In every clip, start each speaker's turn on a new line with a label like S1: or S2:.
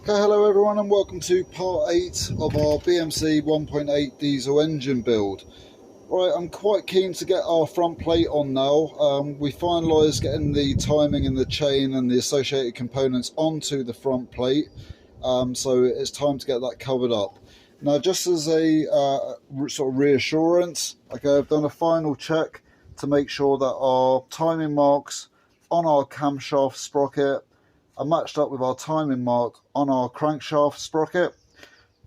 S1: Okay, hello everyone and welcome to part 8 of our BMC 1.8 diesel engine build. Right, I'm quite keen to get our front plate on now. We finalised getting the timing and the chain and the associated components onto the front plate, so it's time to get that covered up. Now, just as a sort of reassurance, okay, I've done a final check to make sure that our timing marks on our camshaft sprocket are matched up with our timing mark on our crankshaft sprocket,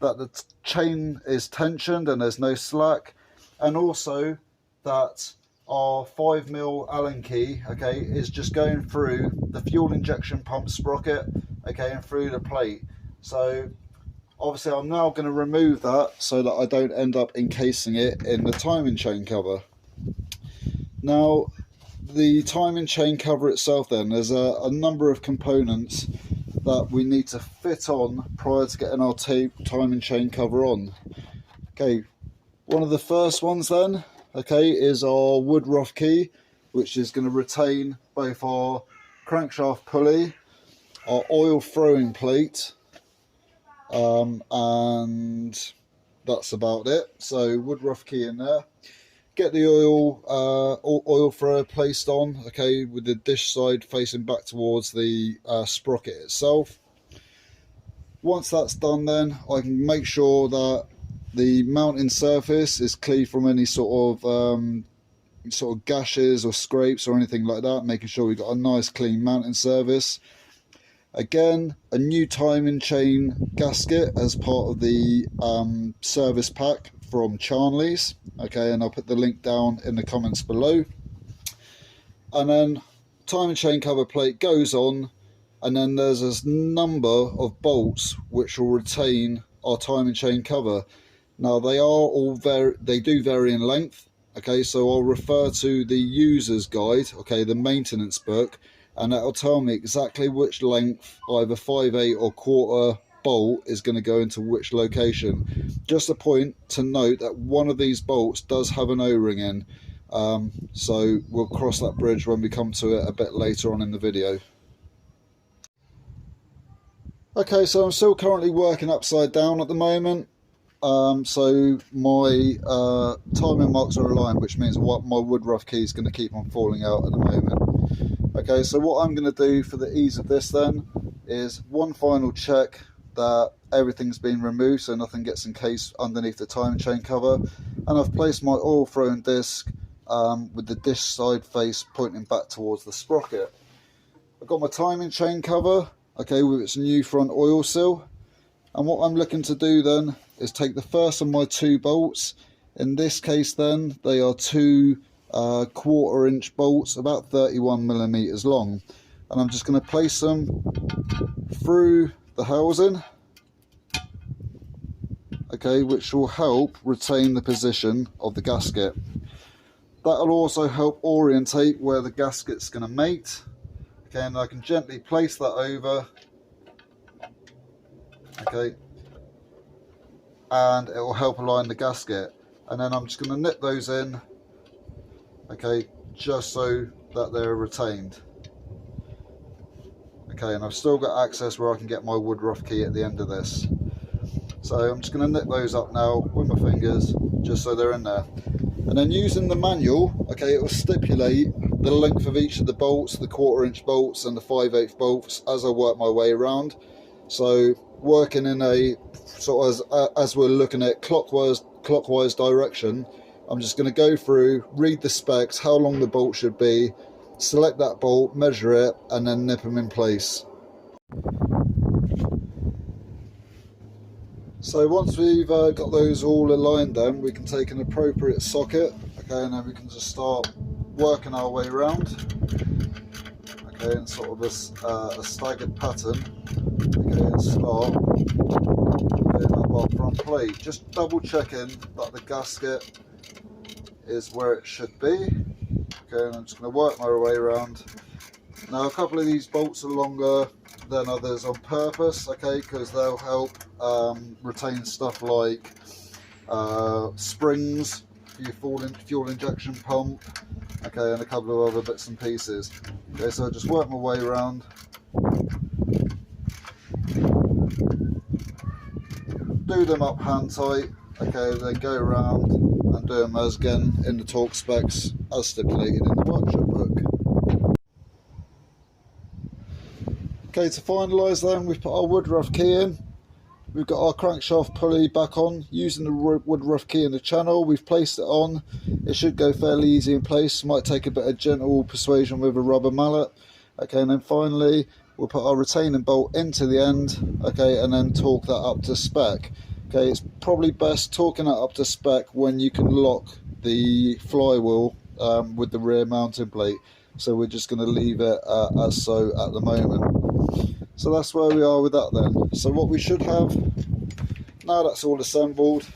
S1: that the chain is tensioned and there's no slack, and also that our 5mm Allen key, okay, is just going through the fuel injection pump sprocket, okay, and through the plate. So obviously I'm now going to remove that so that I don't end up encasing it in the timing chain cover. Now, the timing chain cover itself, then, there's a number of components that we need to fit on prior to getting our timing chain cover on. Okay, one of the first ones then, okay, is our wood rough key, which is going to retain both our crankshaft pulley, our oil throwing plate, and that's about it. So wood rough key in there. Get the oil thrower placed on, okay, with the dish side facing back towards the sprocket itself. Once that's done, then I can make sure that the mounting surface is clear from any sort of gashes or scrapes or anything like that, making sure we've got a nice clean mounting surface. Again, a new timing chain gasket as part of the service pack from Charnley's, okay, and I'll put the link down in the comments below. And then timing chain cover plate goes on, and then there's a number of bolts which will retain our timing chain cover. Now, they do vary in length, okay, so I'll refer to the user's guide, okay, the maintenance book, and that'll tell me exactly which length, either 5/8 or quarter bolt, is going to go into which location. Just a point to note that one of these bolts does have an O-ring in, so we'll cross that bridge when we come to it a bit later on in the video. Okay, so I'm still currently working upside down at the moment, so my timing marks are aligned, which means my wood rough key is going to keep on falling out at the moment. Okay, so what I'm going to do for the ease of this then is one final check that everything's been removed so nothing gets encased underneath the timing chain cover, and I've placed my oil throwing disc with the dish side face pointing back towards the sprocket. I've got my timing chain cover, okay, with its new front oil seal, and what I'm looking to do then is take the first of my two bolts. In this case then, they are two 1/4 inch bolts, about 31mm long, and I'm just going to place them through the housing, okay, which will help retain the position of the gasket. That'll also help orientate where the gasket's going to mate, okay, and I can gently place that over, okay, and it will help align the gasket. And then I'm just going to nip those in, okay, just so that they're retained. Okay, and I've still got access where I can get my wood rough key at the end of this. So I'm just going to nip those up now with my fingers, just so they're in there. And then using the manual, okay, it will stipulate the length of each of the bolts, the 1/4 inch bolts and the 5/8 bolts, as I work my way around. So working in a sort of, as we're looking at clockwise direction, I'm just going to go through, read the specs, how long the bolt should be, select that bolt, measure it, and then nip them in place. So once we've got those all aligned, then we can take an appropriate socket, okay, and then we can just start working our way around, okay, in sort of a staggered pattern, okay, and start putting up our front plate, just double checking that the gasket is where it should be. Okay, and I'm just going to work my way around. Now, a couple of these bolts are longer than others on purpose, okay, because they'll help retain stuff like springs for your fuel injection pump, okay, and a couple of other bits and pieces. Okay, so I just work my way around. do them up hand tight, okay, then go around and do them as again in the torque specs as stipulated in the workshop book. Okay, to finalise then, we've put our woodruff key in. We've got our crankshaft pulley back on using the woodruff key in the channel. We've placed it on. It should go fairly easy in place. Might take a bit of gentle persuasion with a rubber mallet. Okay, and then finally we'll put our retaining bolt into the end. Okay, and then torque that up to spec. Okay, it's probably best torquing that up to spec when you can lock the flywheel with the rear mounting plate. So we're just going to leave it as so at the moment. So that's where we are with that then. So what we should have, now that's all assembled,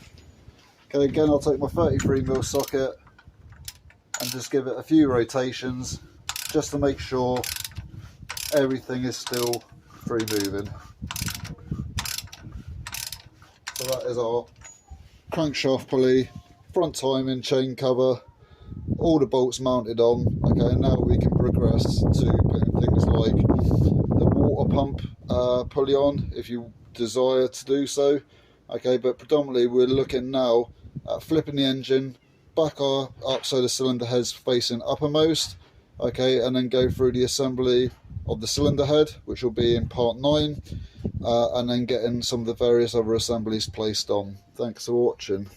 S1: okay, again I'll take my 33mm socket and just give it a few rotations just to make sure everything is still free moving. So that is our crankshaft pulley, front timing chain cover, all the bolts mounted on. Okay, and now we can progress to putting things like the water pump pulley on if you desire to do so. Okay, but predominantly we're looking now at flipping the engine back up so the cylinder head's facing uppermost. Okay, and then go through the assembly of the cylinder head, which will be in part 9, and then getting some of the various other assemblies placed on. Thanks for watching.